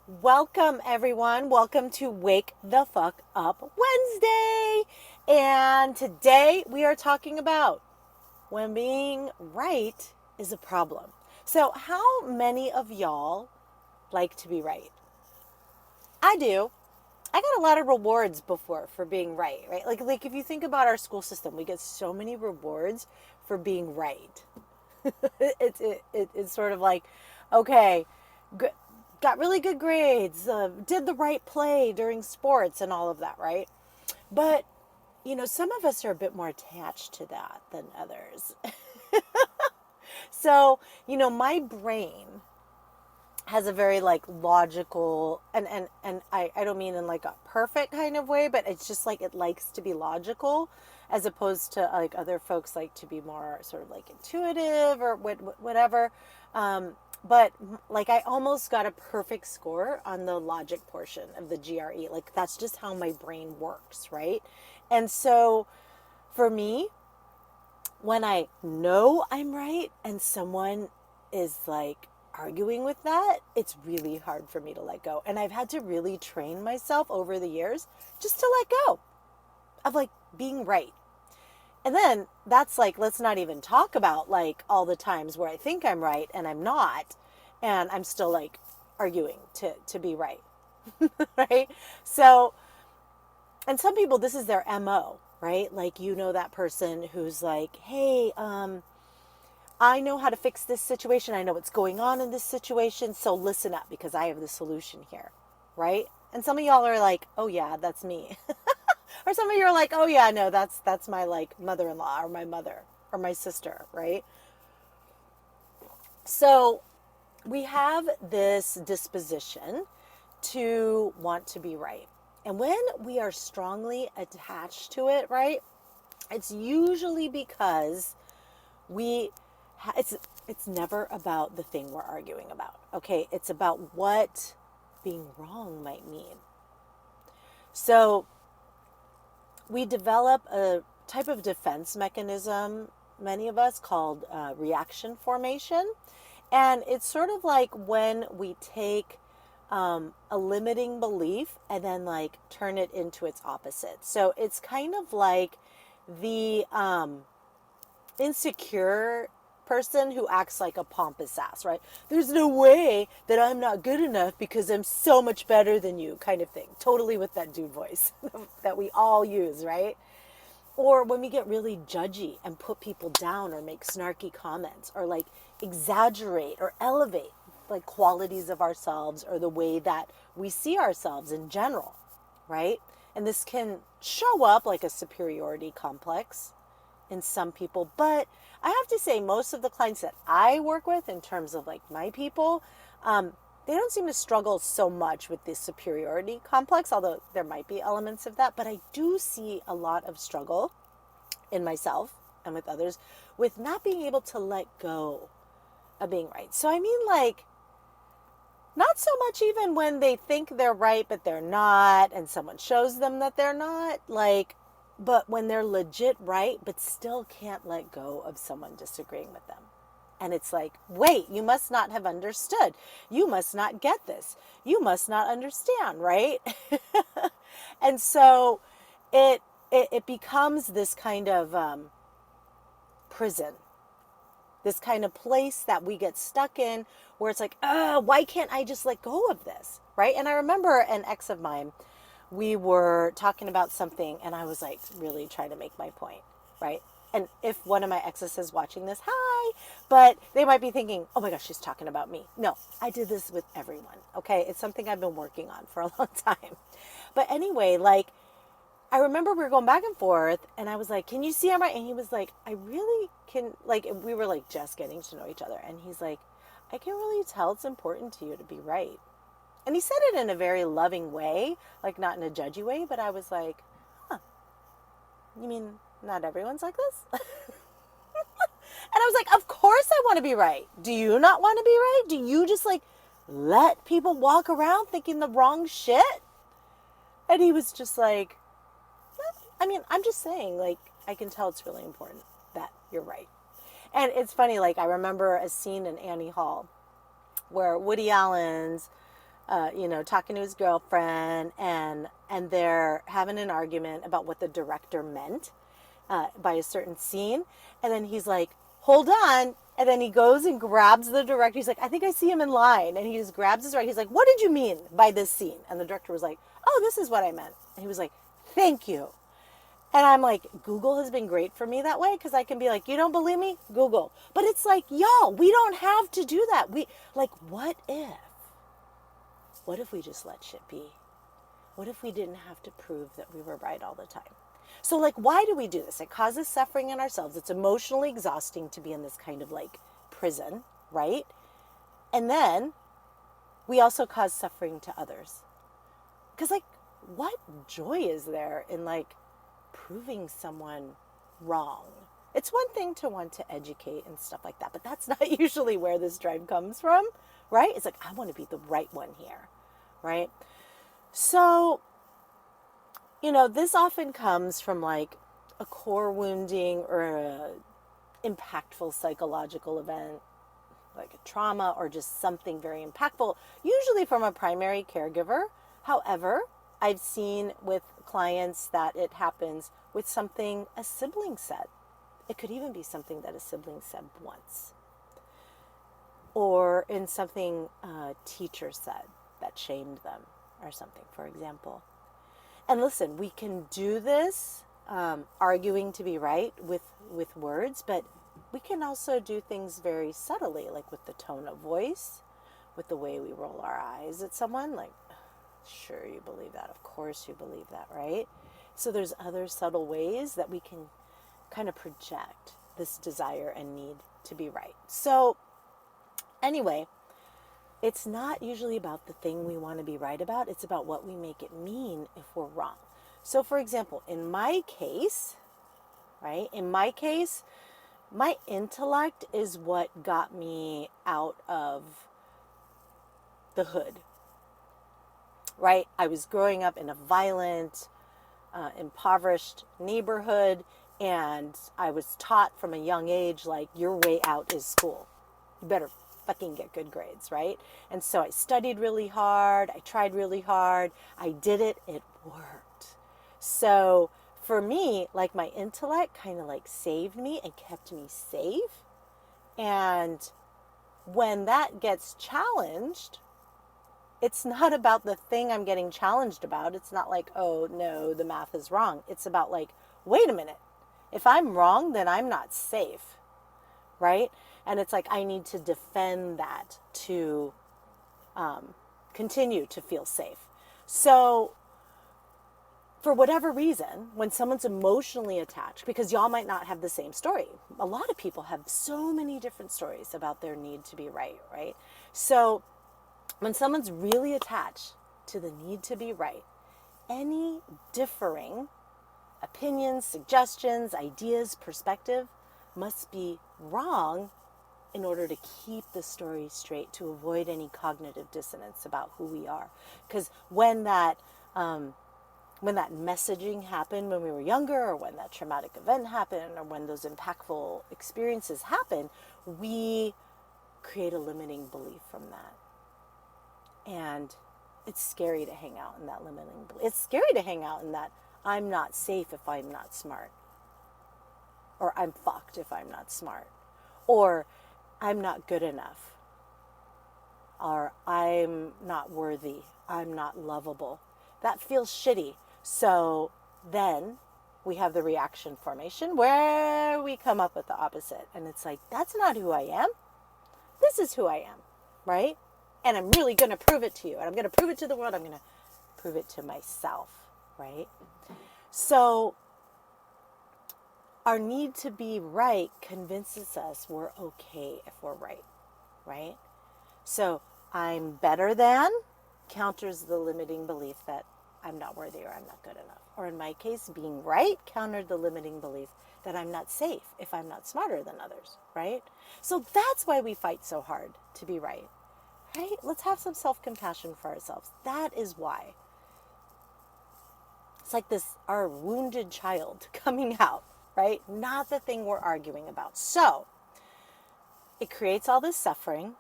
Welcome, everyone. Welcome to Wake the Fuck Up Wednesday. And today we are talking about when being right is a problem. So, how many of y'all like to be right? I do. I got a lot of rewards before for being right, right? Like if you think about our school system, we get so many rewards for being right. It's sort of like, okay, good, got really good grades, did the right play during sports and all of that, right? But, some of us are a bit more attached to that than others. So, my brain has a very like logical and I don't mean in like a perfect kind of way, but it's just like it likes to be logical as opposed to like other folks like to be more sort of like intuitive or whatever. But like I almost got a perfect score on the logic portion of the GRE. Like that's just how my brain works, right? And so for me, when I know I'm right and someone is like arguing with that, it's really hard for me to let go. And I've had to really train myself over the years just to let go of like being right. And then that's like, let's not even talk about like all the times where I think I'm right and I'm not. And I'm still like arguing to be right. Right. So, and some people, this is their MO, right? Like, that person who's like, hey, I know how to fix this situation. I know what's going on in this situation. So listen up because I have the solution here. Right. And some of y'all are like, oh yeah, that's me. Or some of you are like, oh yeah, no, that's my like mother-in-law or my mother or my sister. Right. So we have this disposition to want to be right. And when we are strongly attached to it, right, it's usually because we it's never about the thing we're arguing about. Okay, it's about what being wrong might mean. So we develop a type of defense mechanism, many of us, called reaction formation. And it's sort of like when we take a limiting belief and then like turn it into its opposite. So it's kind of like the insecure person who acts like a pompous ass, right? There's no way that I'm not good enough because I'm so much better than you, kind of thing. Totally with that dude voice that we all use, right? Or when we get really judgy and put people down or make snarky comments or like exaggerate or elevate like qualities of ourselves or the way that we see ourselves in general, right? And this can show up like a superiority complex in some people. But I have to say, most of the clients that I work with, in terms of like my people, they don't seem to struggle so much with this superiority complex, although there might be elements of that. But I do see a lot of struggle in myself and with others with not being able to let go of being right. So, I mean, like, not so much even when they think they're right, but they're not, and someone shows them that they're not, like, but when they're legit right, but still can't let go of someone disagreeing with them. And it's like, wait, you must not have understood. You must not get this. You must not understand, right? And so it becomes this kind of prison, this kind of place that we get stuck in where it's like, why can't I just let go of this? Right. And I remember an ex of mine, we were talking about something and I was like really trying to make my point. Right. And if one of my exes is watching this, hi, but they might be thinking, oh my gosh, she's talking about me. No, I did this with everyone. Okay. It's something I've been working on for a long time. But anyway, like, I remember we were going back and forth, and I was like, can you see I'm right? And he was like, I really can, like, we were like just getting to know each other. And he's like, I can really tell it's important to you to be right. And he said it in a very loving way, like not in a judgy way, but I was like, huh, you mean not everyone's like this? And I was like, of course I want to be right. Do you not want to be right? Do you just like let people walk around thinking the wrong shit? And he was just like, I mean, I'm just saying, like, I can tell it's really important that you're right. And it's funny, like, I remember a scene in Annie Hall where Woody Allen's talking to his girlfriend, and they're having an argument about what the director meant by a certain scene. And then he's like, hold on. And then he goes and grabs the director. He's like, I think I see him in line. And he just grabs his right. He's like, what did you mean by this scene? And the director was like, oh, this is what I meant. And he was like, thank you. And I'm like, Google has been great for me that way, because I can be like, you don't believe me? Google. But it's like, y'all, we don't have to do that. What if we just let shit be? What if we didn't have to prove that we were right all the time? So like, why do we do this? It causes suffering in ourselves. It's emotionally exhausting to be in this kind of like prison, right? And then we also cause suffering to others. Because like, what joy is there in like proving someone wrong? It's one thing to want to educate and stuff like that, but that's not usually where this drive comes from, right? It's like, I want to be the right one here, right? So, this often comes from like a core wounding or a impactful psychological event, like a trauma or just something very impactful, usually from a primary caregiver. However, I've seen with clients that it happens with something a sibling said. It could even be something that a sibling said once, or in something a teacher said that shamed them or something, for example. And listen, we can do this arguing to be right with words, but we can also do things very subtly, like with the tone of voice, with the way we roll our eyes at someone, like, sure, you believe that. Of course you believe that, right? So there's other subtle ways that we can kind of project this desire and need to be right. So anyway, it's not usually about the thing we want to be right about. It's about what we make it mean if we're wrong. So for example, in my case, right? In my case, my intellect is what got me out of the hood, right? I was growing up in a violent, impoverished neighborhood, and I was taught from a young age, like, your way out is school. You better fucking get good grades, right? And so I studied really hard. I tried really hard. I did it. It worked. So for me, like, my intellect kind of like saved me and kept me safe. And when that gets challenged, it's not about the thing I'm getting challenged about. It's not like, oh no, the math is wrong. It's about like, wait a minute. If I'm wrong, then I'm not safe, right? And it's like, I need to defend that to continue to feel safe. So for whatever reason, when someone's emotionally attached, because y'all might not have the same story. A lot of people have so many different stories about their need to be right, right? So when someone's really attached to the need to be right, any differing opinions, suggestions, ideas, perspective must be wrong in order to keep the story straight, to avoid any cognitive dissonance about who we are. Because when that messaging happened when we were younger, or when that traumatic event happened, or when those impactful experiences happen, we create a limiting belief from that. And it's scary to hang out in that limiting belief. It's scary to hang out in that I'm not safe if I'm not smart. Or I'm fucked if I'm not smart. Or I'm not good enough. Or I'm not worthy. I'm not lovable. That feels shitty. So then we have the reaction formation where we come up with the opposite. And it's like, that's not who I am. This is who I am, right? And I'm really going to prove it to you. And I'm going to prove it to the world. I'm going to prove it to myself, right? So our need to be right convinces us we're okay if we're right, right? So I'm better than counters the limiting belief that I'm not worthy or I'm not good enough. Or in my case, being right countered the limiting belief that I'm not safe if I'm not smarter than others, right? So that's why we fight so hard to be right, right? Let's have some self-compassion for ourselves. That is why. It's like this, our wounded child coming out, right? Not the thing we're arguing about. So it creates all this suffering,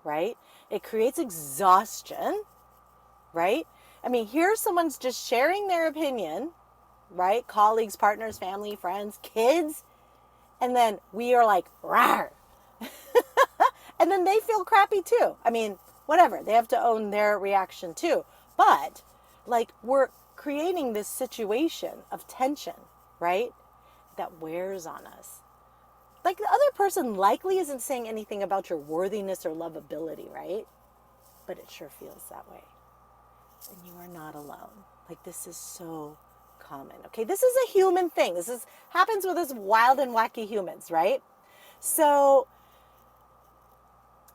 right? It creates exhaustion, right? I mean, here someone's just sharing their opinion, right? Colleagues, partners, family, friends, kids. And then we are like, rawr. And then they feel crappy too. I mean, whatever. They have to own their reaction too. But like we're creating this situation of tension, right? That wears on us. Like the other person likely isn't saying anything about your worthiness or lovability, right? But it sure feels that way. And you are not alone. Like this is so common. Okay, this is a human thing. This is happens with us wild and wacky humans, right? So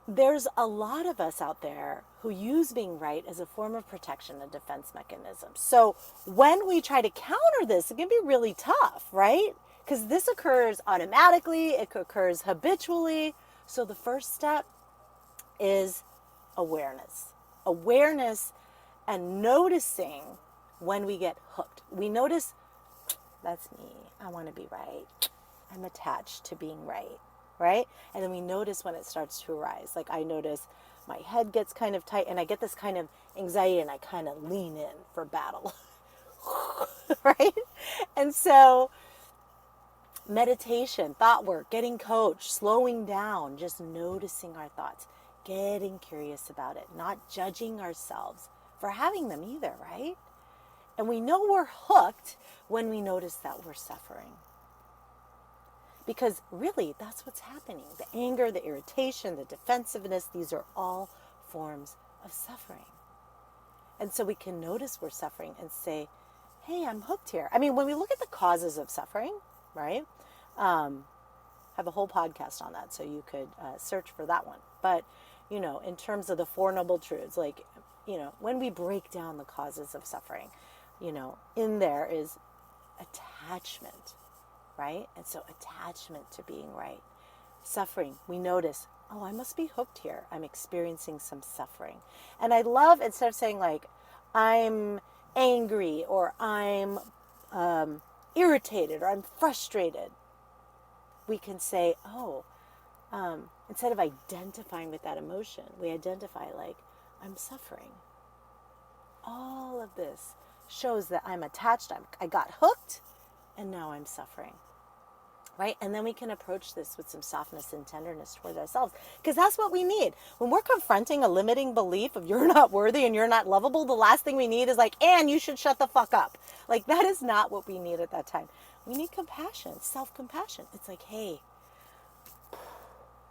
there's a lot of us out there who use being right as a form of protection, a defense mechanism. So when we try to counter this, it can be really tough, right? Because this occurs automatically, it occurs habitually. So the first step is awareness. Awareness and noticing when we get hooked. We notice, that's me, I want to be right. I'm attached to being right, right? And then we notice when it starts to arise. Like I notice my head gets kind of tight and I get this kind of anxiety and I kind of lean in for battle, right? And so meditation, thought work, getting coached, slowing down, just noticing our thoughts, getting curious about it, not judging ourselves for having them either, right? And we know we're hooked when we notice that we're suffering. Because really, that's what's happening. The anger, the irritation, the defensiveness, these are all forms of suffering. And so we can notice we're suffering and say, hey, I'm hooked here. I mean, when we look at the causes of suffering, right? I have a whole podcast on that, so you could search for that one. But, you know, in terms of the Four Noble Truths, like, you know, when we break down the causes of suffering, you know, in there is attachment, right? And so attachment to being right. Suffering, we notice, oh, I must be hooked here. I'm experiencing some suffering. And I love, instead of saying like, I'm angry or I'm irritated or I'm frustrated, we can say, oh, instead of identifying with that emotion, we identify like, I'm suffering. All of this shows that I'm attached, I got hooked, and now I'm suffering. Right? And then we can approach this with some softness and tenderness toward ourselves, because that's what we need. When we're confronting a limiting belief of you're not worthy and you're not lovable, the last thing we need is like, and you should shut the fuck up. Like that is not what we need at that time. We need compassion, self-compassion. It's like, hey,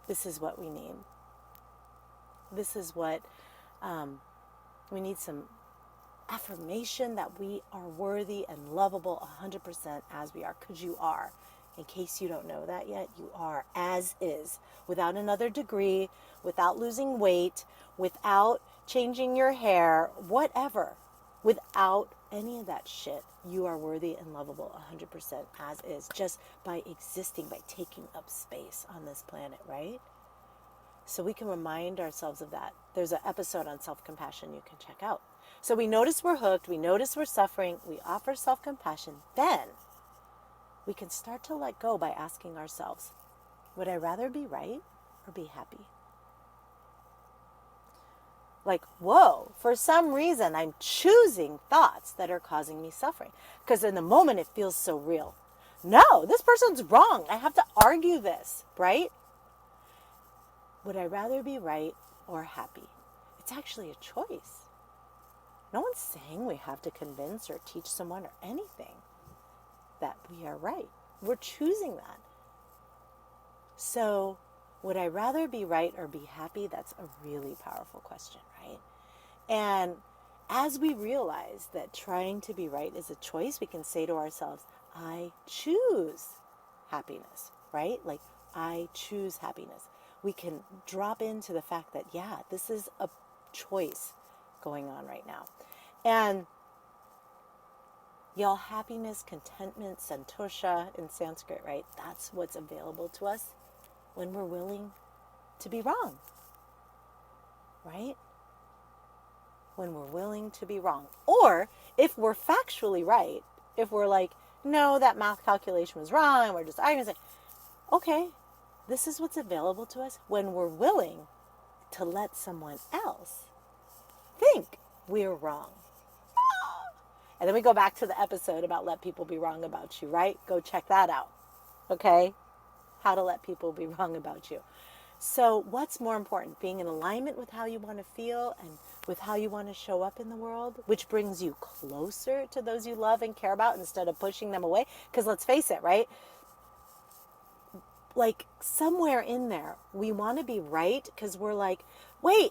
this is what we need. This is what we need, some affirmation that we are worthy and lovable 100% as we are, because you are. In case you don't know that yet, you are as is, without another degree, without losing weight, without changing your hair, whatever, without any of that shit. You are worthy and lovable 100% as is, just by existing, by taking up space on this planet, right? So we can remind ourselves of that. There's an episode on self-compassion you can check out. So we notice we're hooked, we notice we're suffering, we offer self-compassion, then we can start to let go by asking ourselves, would I rather be right or be happy? Like, whoa, for some reason I'm choosing thoughts that are causing me suffering, because in the moment it feels so real. No, this person's wrong. I have to argue this, right? Would I rather be right or happy? It's actually a choice. No one's saying we have to convince or teach someone or anything that we are right. We're choosing that. So, would I rather be right or be happy? That's a really powerful question, right? And as we realize that trying to be right is a choice, we can say to ourselves, I choose happiness, right? Like, I choose happiness. We can drop into the fact that, yeah, this is a choice going on right now. And y'all, happiness, contentment, santosha in Sanskrit, right? That's what's available to us when we're willing to be wrong, right? When we're willing to be wrong. Or if we're factually right, if we're like, no, that math calculation was wrong, and we're just arguing, say, okay, this is what's available to us when we're willing to let someone else think we're wrong. And then we go back to the episode about let people be wrong about you, right? Go check that out. Okay? How to let people be wrong about you. So what's more important? Being in alignment with how you want to feel and with how you want to show up in the world, which brings you closer to those you love and care about instead of pushing them away. Because let's face it, right? Like somewhere in there, we want to be right because we're like, wait,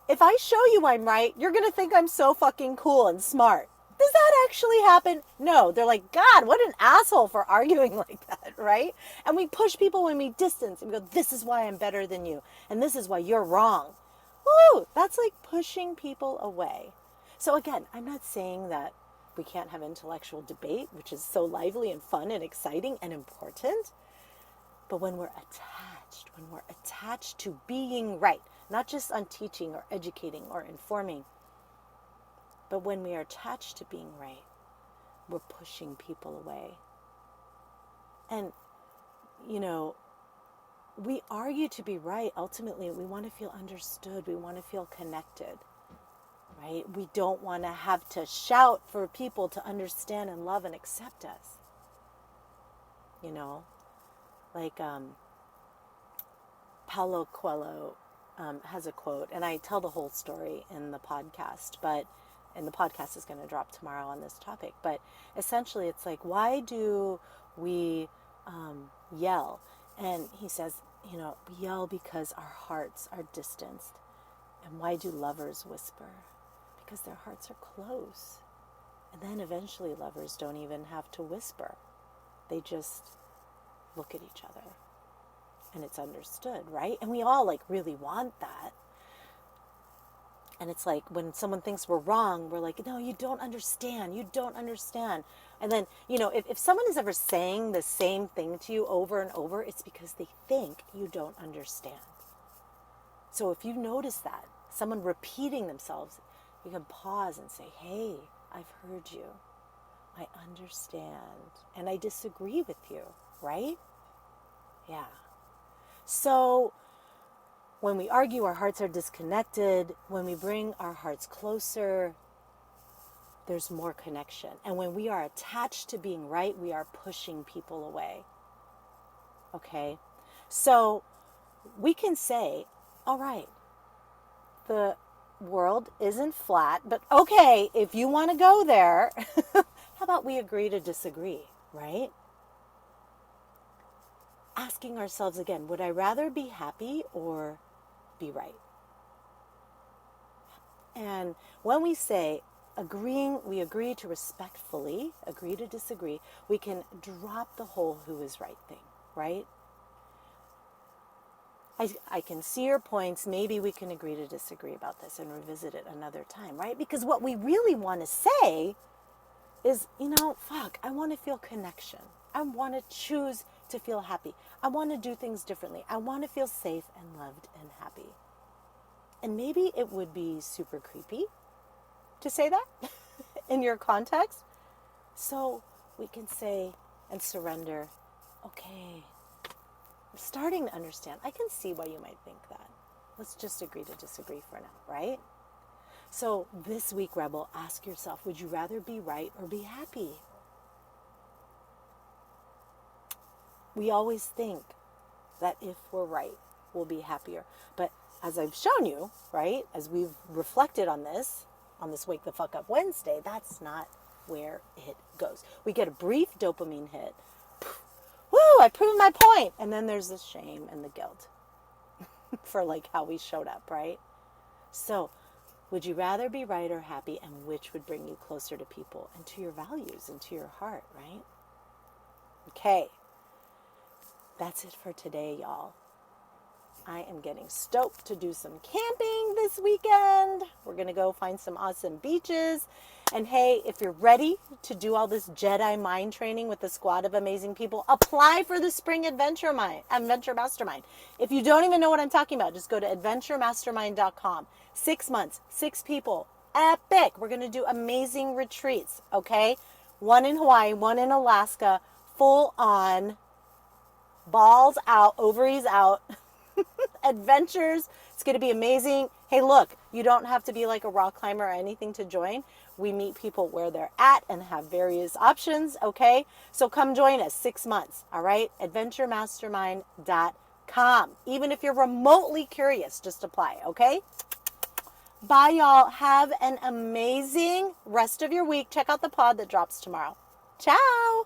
if I show you I'm right, you're going to think I'm so fucking cool and smart. Does that actually happen? No. They're like, God, what an asshole for arguing like that, right? And we push people when we distance and we go, this is why I'm better than you. And this is why you're wrong. Woo! That's like pushing people away. So again, I'm not saying that we can't have intellectual debate, which is so lively and fun and exciting and important. But when we're attached to being right, not just on teaching or educating or informing, but when we are attached to being right, we're pushing people away. And, you know, we argue to be right. Ultimately, we want to feel understood. We want to feel connected, right? We don't want to have to shout for people to understand and love and accept us. You know, like Paulo Coelho has a quote, and I tell the whole story in the podcast, and the podcast is going to drop tomorrow on this topic. But essentially, it's like, why do we yell? And he says, you know, we yell because our hearts are distanced. And why do lovers whisper? Because their hearts are close. And then eventually lovers don't even have to whisper. They just look at each other. And it's understood, right? And we all like really want that. And it's like when someone thinks we're wrong, we're like, no, you don't understand. You don't understand. And then, you know, if someone is ever saying the same thing to you over and over, it's because they think you don't understand. So if you notice that, someone repeating themselves, you can pause and say, hey, I've heard you. I understand. And I disagree with you, right? Yeah. So when we argue, our hearts are disconnected. When we bring our hearts closer, there's more connection. And when we are attached to being right, we are pushing people away. Okay? So we can say, all right, the world isn't flat, but okay, if you want to go there, how about we agree to disagree, right? Asking ourselves again, would I rather be happy or be right? And when we say we agree to respectfully agree to disagree, we can drop the whole who is right thing, right? I can see your points. Maybe we can agree to disagree about this and revisit it another time, right? Because what we really want to say is, you know, fuck, I want to feel connection. I want to choose to feel happy. I want to do things differently. I want to feel safe and loved and happy. And maybe it would be super creepy to say that in your context. So we can say and surrender, okay, I'm starting to understand. I can see why you might think that. Let's just agree to disagree for now, right? So this week, Rebel, ask yourself, would you rather be right or be happy? We always think that if we're right, we'll be happier. But as I've shown you, right, as we've reflected on this Wake the Fuck Up Wednesday, that's not where it goes. We get a brief dopamine hit. Woo, I proved my point. And then there's the shame and the guilt for like how we showed up, right? So would you rather be right or happy, and which would bring you closer to people and to your values and to your heart, right? Okay. That's it for today, y'all. I am getting stoked to do some camping this weekend. We're going to go find some awesome beaches. And hey, if you're ready to do all this Jedi mind training with a squad of amazing people, apply for the Spring Adventure Mastermind. If you don't even know what I'm talking about, just go to adventuremastermind.com. 6 months, 6 people, epic. We're going to do amazing retreats, okay? 1 in Hawaii, 1 in Alaska, full on, balls out, ovaries out, adventures. It's going to be amazing. Hey, look, You don't have to be like a rock climber or anything to join. We meet people where they're at and have various options, okay? So come join us, 6 months, all right? adventuremastermind.com. Even if you're remotely curious, just apply, okay? Bye, y'all. Have an amazing rest of your week. Check out the pod that drops tomorrow. Ciao.